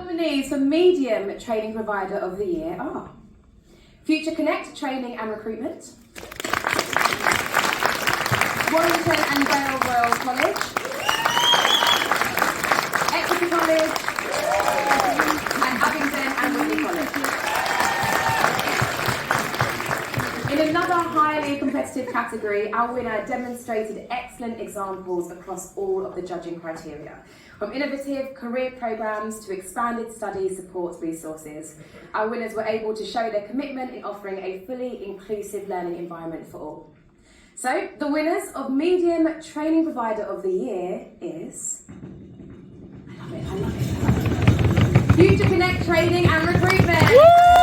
Nominees for Medium Training Provider of the Year are Future Connect Training and Recruitment, Warrington and Vale Royal College, Exeter College, and Abingdon and Whitney College. In another highly competitive category, our winner demonstrated excellent examples across all of the judging criteria. From innovative career programmes to expanded study support resources, our winners were able to show their commitment in offering a fully inclusive learning environment for all. So, the winners of Medium Training Provider of the Year is... I love it. Future Connect Training and Recruitment! Woo!